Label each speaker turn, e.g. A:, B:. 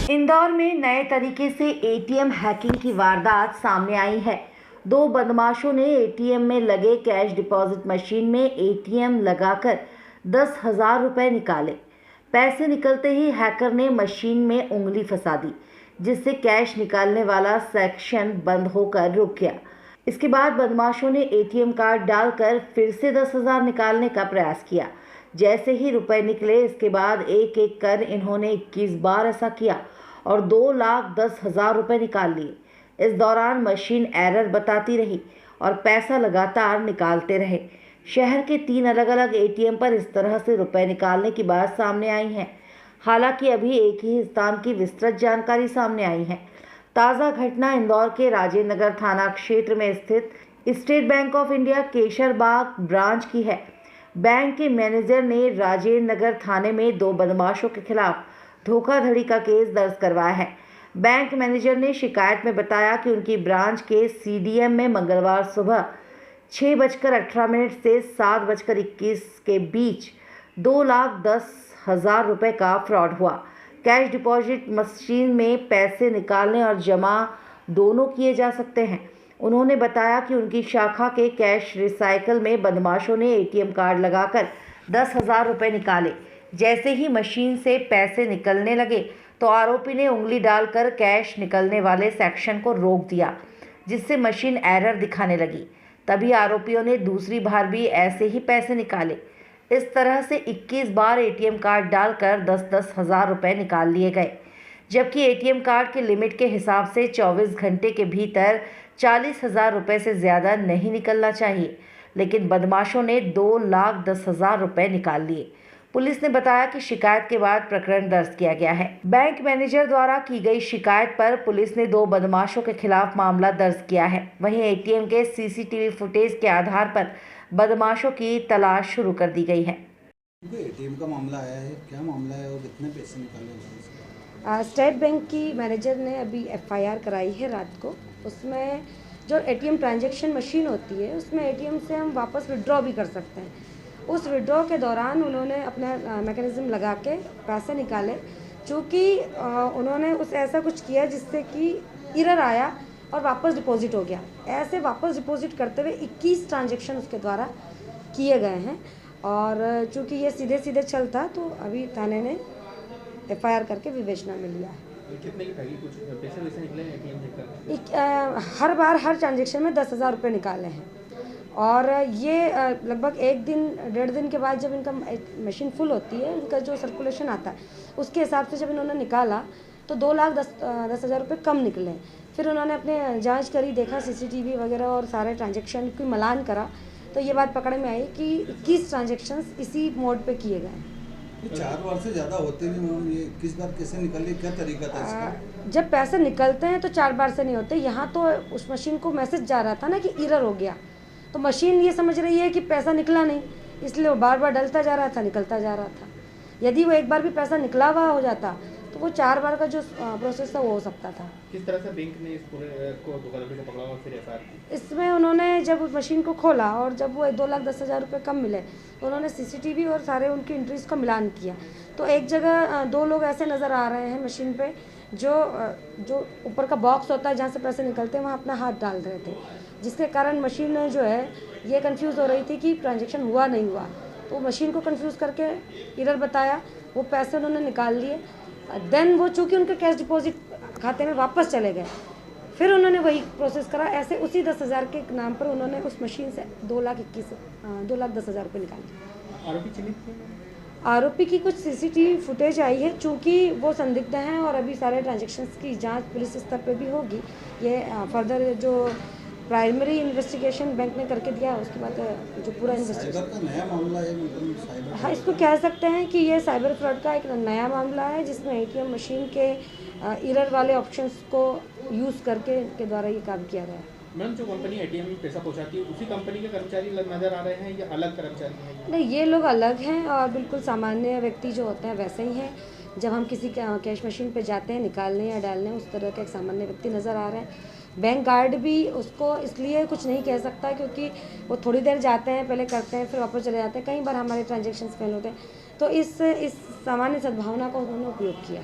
A: इंदौर में नए तरीके से एटीएम हैकिंग की वारदात सामने आई है। दो बदमाशों ने एटीएम में लगे कैश डिपॉजिट मशीन में एटीएम लगाकर 10,000 रुपये निकाले। पैसे निकलते ही हैकर ने मशीन में उंगली फंसा दी, जिससे कैश निकालने वाला सेक्शन बंद होकर रुक गया। इसके बाद बदमाशों ने एटीएम कार्ड डालकर फिर से 10,000 निकालने का प्रयास किया। जैसे ही रुपए निकले, इसके बाद एक एक कर इन्होंने 21 बार ऐसा किया और 2,10,000 रुपये निकाल लिए। इस दौरान मशीन एरर बताती रही और पैसा लगातार निकालते रहे। शहर के 3 अलग अलग एटीएम पर इस तरह से रुपए निकालने की बात सामने आई है। हालांकि अभी एक ही स्थान की विस्तृत जानकारी सामने आई है। ताज़ा घटना इंदौर के राजेंद्र नगर थाना क्षेत्र में स्थित state bank of India Kesarbagh branch की है। बैंक के मैनेजर ने राजेंद्र नगर थाने में 2 बदमाशों के खिलाफ धोखाधड़ी का केस दर्ज करवाया है। बैंक मैनेजर ने शिकायत में बताया कि उनकी ब्रांच के सीडीएम में मंगलवार सुबह 6:18 से 7:21 के बीच 2,10,000 रुपये का फ्रॉड हुआ। कैश डिपॉजिट मशीन में पैसे निकालने और जमा दोनों किए जा सकते हैं। उन्होंने बताया कि उनकी शाखा के कैश रिसाइकल में बदमाशों ने एटीएम कार्ड लगाकर 10,000 रुपये निकाले। जैसे ही मशीन से पैसे निकलने लगे तो आरोपी ने उंगली डालकर कैश निकलने वाले सेक्शन को रोक दिया, जिससे मशीन एरर दिखाने लगी। तभी आरोपियों ने दूसरी बार भी ऐसे ही पैसे निकाले। इस तरह से 21 बार एटीएम कार्ड डालकर 10,000 रुपये निकाल लिए गए, जबकि एटीएम कार्ड के लिमिट के हिसाब से 24 घंटे के भीतर 40,000 रुपये से ज़्यादा नहीं निकलना चाहिए, लेकिन बदमाशों ने 2,10,000 रुपये निकाल लिए। पुलिस ने बताया कि शिकायत के बाद प्रकरण दर्ज किया गया है। बैंक मैनेजर द्वारा की गई शिकायत पर पुलिस ने 2 बदमाशों के खिलाफ मामला दर्ज किया है। वहीं एटीएम के सीसीटीवी फुटेज के आधार पर बदमाशों की तलाश शुरू कर दी गई है।
B: एटीएम का मामला आया है, क्या मामला है और कितने पैसे निकाले?
C: स्टेट बैंक की मैनेजर ने अभी एफआईआर कराई है रात को। उसमें जो एटीएम ट्रांजैक्शन मशीन होती है, उसमें एटीएम से हम वापस विड्रॉ भी कर सकते हैं। उस विड्रॉ के दौरान उन्होंने अपना मैकेनिज्म लगा के पैसे निकाले, चूँकि उन्होंने उस ऐसा कुछ किया जिससे कि एरर आया और वापस डिपॉजिट हो गया। ऐसे वापस डिपॉजिट करते हुए 21 ट्रांजैक्शन उसके द्वारा किए गए हैं और चूँकि ये सीधे सीधे चलता, तो अभी थाने ने एफआईआर करके विवेचना में लिया है।
B: कितने की पैसे कुछ पैसे वैसे निकले एटीएम से?
C: हर बार हर ट्रांजैक्शन में 10,000 रुपये निकाले हैं और ये लगभग 1 दिन 1.5 दिन के बाद जब इनका मशीन फुल होती है, इनका जो सर्कुलेशन आता है, उसके हिसाब से जब इन्होंने निकाला तो 2,10,000 रुपये कम निकले। फिर उन्होंने अपने जांच करी, देखा सीसीटीवी वगैरह और सारे ट्रांजैक्शन की मिलान करा, तो ये बात पकड़ में आई कि 21 ट्रांजैक्शंस इसी मोड पे किए गए।
B: 4 बार से ज़्यादा होते नहीं मैम, ये 21 बार कैसे निकले, क्या तरीका था इसका?
C: जब पैसे निकलते हैं तो 4 बार से नहीं होते। यहाँ तो उस मशीन को मैसेज जा रहा था ना कि एरर हो गया, तो मशीन ये समझ रही है कि पैसा निकला नहीं, इसलिए वो बार बार डलता जा रहा था, निकलता जा रहा था। यदि वो एक बार भी पैसा निकला हुआ हो जाता तो वो 4 बार का जो प्रोसेस था वो हो सकता था।
B: किस तरह से बैंक ने इस पूरे को धोखाधड़ी से पकड़ा और फिर एफआईआर की?
C: इसमें उन्होंने जब उस मशीन को खोला और जब वो 2,10,000 रुपये कम मिले, तो उन्होंने सीसीटीवी और सारे उनकी एंट्रीज का मिलान किया। तो एक जगह 2 लोग ऐसे नज़र आ रहे हैं मशीन पे, जो ऊपर का बॉक्स होता है जहाँ से पैसे निकलते हैं, वहाँ अपना हाथ डाल रहे थे, जिसके कारण मशीन जो है ये कंफ्यूज हो रही थी कि ट्रांजैक्शन हुआ नहीं हुआ। तो मशीन को कंफ्यूज करके एरर बताया, वो पैसे उन्होंने निकाल लिए। देन वो चूँकि उनके कैश डिपॉजिट खाते में वापस चले गए, फिर उन्होंने वही प्रोसेस करा। ऐसे उसी 10,000 के नाम पर उन्होंने उस मशीन से 2,10,000 रुपये निकाले। आरोपी की कुछ सीसीटीवी फुटेज आई है, चूँकि वो संदिग्ध हैं और अभी सारे ट्रांजैक्शंस की जांच पुलिस स्तर पर भी होगी। ये फर्दर जो प्राइमरी इन्वेस्टिगेशन बैंक ने करके दिया, उसके बाद जो पूरा इन्वेस्टिगेशन
B: का नया मामला है, मतलब साइबर,
C: हाँ, इसको कह सकते हैं कि ये साइबर फ्रॉड का एक नया मामला है, जिसमें एटीएम मशीन के एरर वाले ऑप्शंस को यूज़ करके के द्वारा ये काम किया गया है।
D: मैम, जो कंपनी एटीएम में पैसा पहुंचाती है, उसी कंपनी के कर्मचारी नजर आ रहे हैं या अलग कर्मचारी हैं?
C: नहीं, ये लोग अलग हैं और बिल्कुल सामान्य व्यक्ति जो होते हैं वैसे ही हैं। जब हम किसी कैश मशीन पे जाते हैं निकालने या डालने, उस तरह के एक सामान्य व्यक्ति नज़र आ रहे हैं। बैंक गार्ड भी उसको इसलिए कुछ नहीं कह सकता क्योंकि वो थोड़ी देर जाते हैं, पहले करते हैं, फिर वापस चले जाते हैं। कई बार हमारे ट्रांजैक्शंस फेल होते हैं, तो इस सामान्य सद्भावना का उन्होंने उपयोग किया।